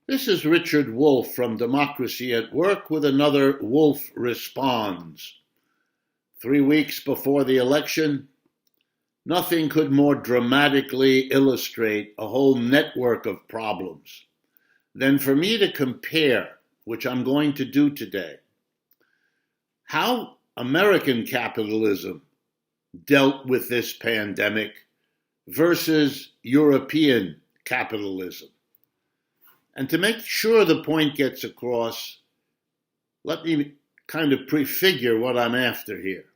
This is Richard Wolff from Democracy at Work with another Wolff Responds. 3 weeks before the election, nothing could more dramatically illustrate a whole network of problems than for me to compare, which I'm going to do today, how American capitalism dealt with this pandemic versus European capitalism. And to make sure the point gets across, let me kind of prefigure what I'm after here.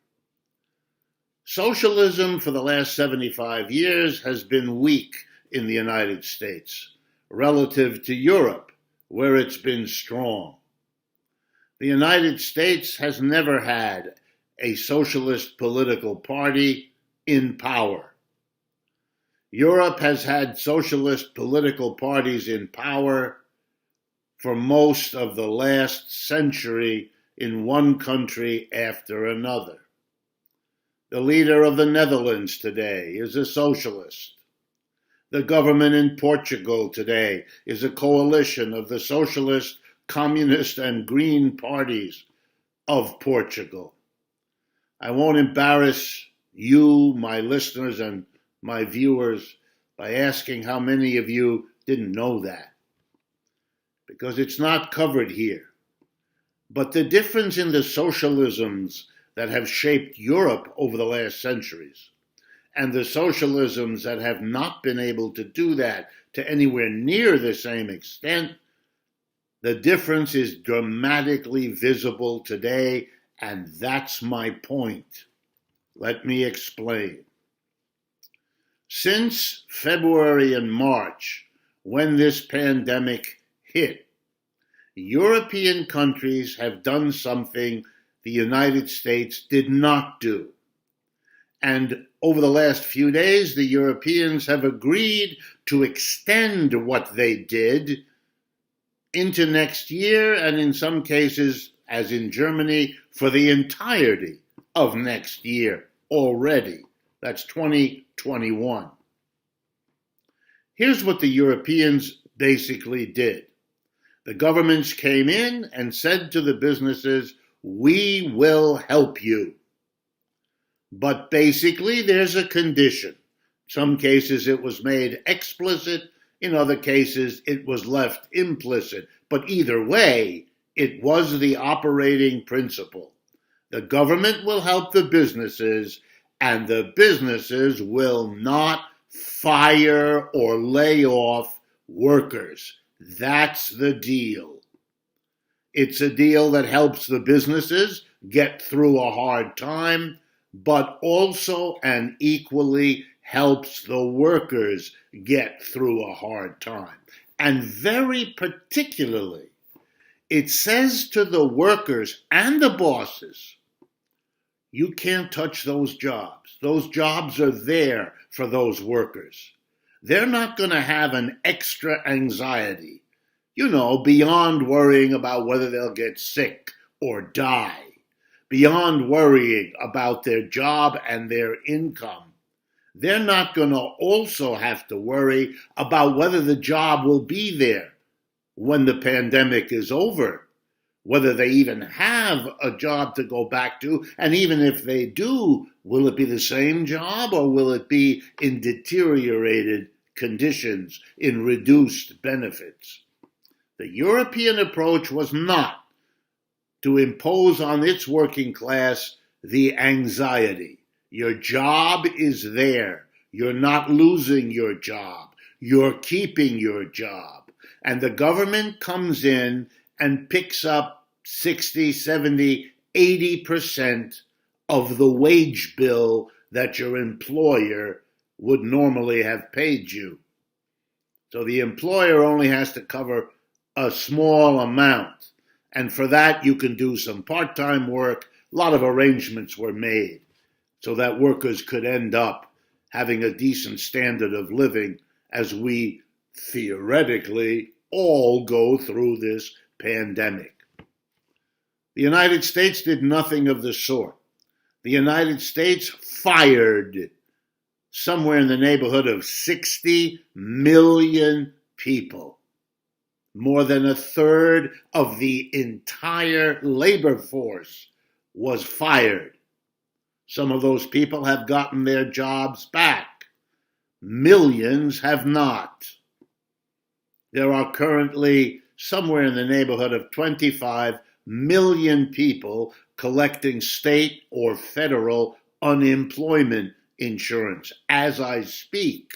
Socialism for the last 75 years has been weak in the United States relative to Europe, where it's been strong. The United States has never had a socialist political party in power. Europe has had socialist political parties in power for most of the last century in one country after another. The leader of the Netherlands today is a socialist. The government in Portugal today is a coalition of the socialist, communist, and green parties of Portugal. I won't embarrass you, my listeners, and my viewers by asking how many of you didn't know that, because it's not covered here. But the difference in the socialisms that have shaped Europe over the last centuries and the socialisms that have not been able to do that to anywhere near the same extent, the difference is dramatically visible today, and that's my point. Let me explain. Since February and March, when this pandemic hit, European countries have done something the United States did not do. And over the last few days, the Europeans have agreed to extend what they did into next year, and in some cases, as in Germany, for the entirety of next year already. That's 2021. Here's what the Europeans basically did. The governments came in and said to the businesses, "We will help you." But basically, there's a condition. In some cases, it was made explicit. In other cases, it was left implicit. But either way, it was the operating principle. The government will help the businesses, and the businesses will not fire or lay off workers. That's the deal. It's a deal that helps the businesses get through a hard time, but also and equally helps the workers get through a hard time. And very particularly, it says to the workers and the bosses, you can't touch those jobs. Those jobs are there for those workers. They're not going to have an extra anxiety, beyond worrying about whether they'll get sick or die, beyond worrying about their job and their income. They're not going to also have to worry about whether the job will be there when the pandemic is over, whether they even have a job to go back to, and even if they do, will it be the same job or will it be in deteriorated conditions, in reduced benefits? The European approach was not to impose on its working class the anxiety. Your job is there. You're not losing your job. You're keeping your job. And the government comes in and picks up 60, 70, 80% of the wage bill that your employer would normally have paid you. So the employer only has to cover a small amount. And for that, you can do some part-time work. A lot of arrangements were made so that workers could end up having a decent standard of living as we theoretically all go through this pandemic. The United States did nothing of the sort. The United States fired somewhere in the neighborhood of 60 million people. more than a third of the entire labor force was fired. Some of those people have gotten their jobs back. Millions have not. There are currently somewhere in the neighborhood of 25 million people collecting state or federal unemployment insurance as I speak,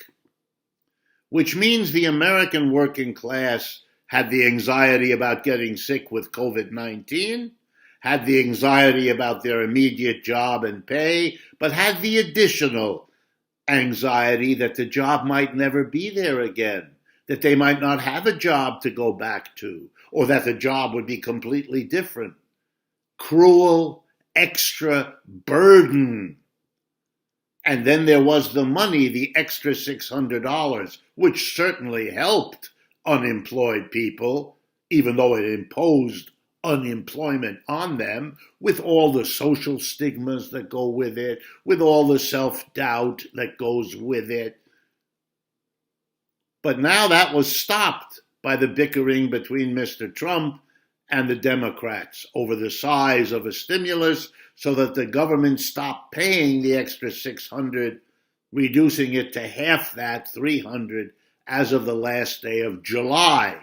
which means the American working class had the anxiety about getting sick with COVID-19, had the anxiety about their immediate job and pay, but had the additional anxiety that the job might never be there again, that they might not have a job to go back to, or that the job would be completely different. Cruel, extra burden. And then there was the money, the extra $600, which certainly helped unemployed people, even though it imposed unemployment on them, with all the social stigmas that go with it, with all the self-doubt that goes with it. But now that was stopped by the bickering between Mr. Trump and the Democrats over the size of a stimulus, so that the government stopped paying the extra $600, reducing it to half that, $300, as of the last day of July.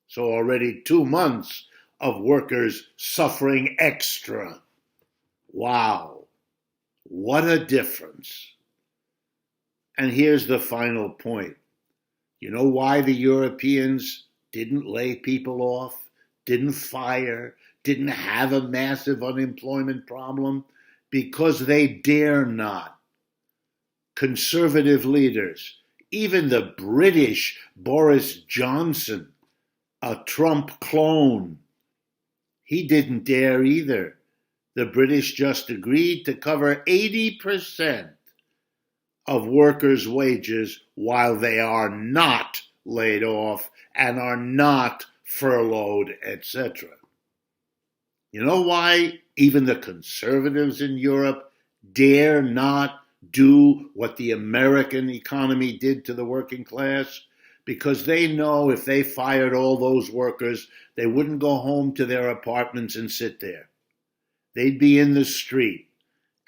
So already 2 months of workers suffering extra. Wow, what a difference. And here's the final point. You know why the Europeans didn't lay people off, didn't fire, didn't have a massive unemployment problem? Because they dare not. Conservative leaders, even the British Boris Johnson, a Trump clone, he didn't dare either. The British just agreed to cover 80% of workers' wages while they are not laid off and are not furloughed, etc. You know why even the conservatives in Europe dare not do what the American economy did to the working class? Because they know if they fired all those workers, they wouldn't go home to their apartments and sit there. They'd be in the street,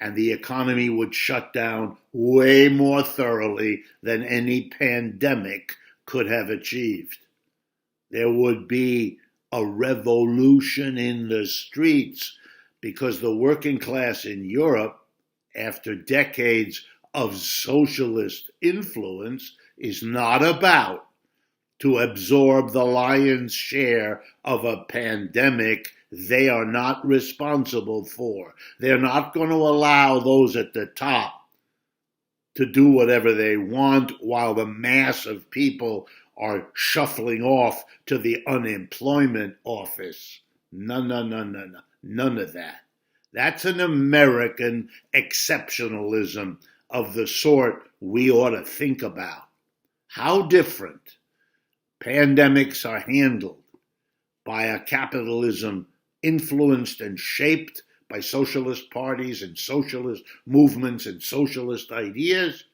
and the economy would shut down way more thoroughly than any pandemic could have achieved. There would be a revolution in the streets, because the working class in Europe, after decades of socialist influence, is not about to absorb the lion's share of a pandemic they are not responsible for. They're not going to allow those at the top to do whatever they want while the mass of people are shuffling off to the unemployment office. No, none of that. That's an American exceptionalism of the sort we ought to think about. How different pandemics are handled by a capitalism influenced and shaped by socialist parties and socialist movements and socialist ideas,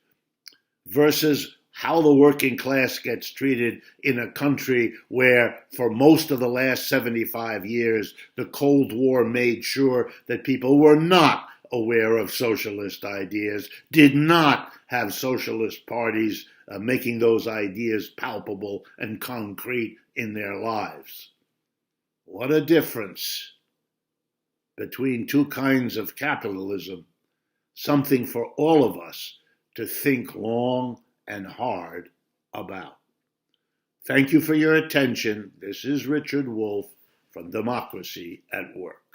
versus how the working class gets treated in a country where for most of the last 75 years, the Cold War made sure that people were not aware of socialist ideas, did not have socialist parties making those ideas palpable and concrete in their lives. What a difference between two kinds of capitalism, something for all of us to think long and hard about. Thank you for your attention. This is Richard Wolff from Democracy at Work.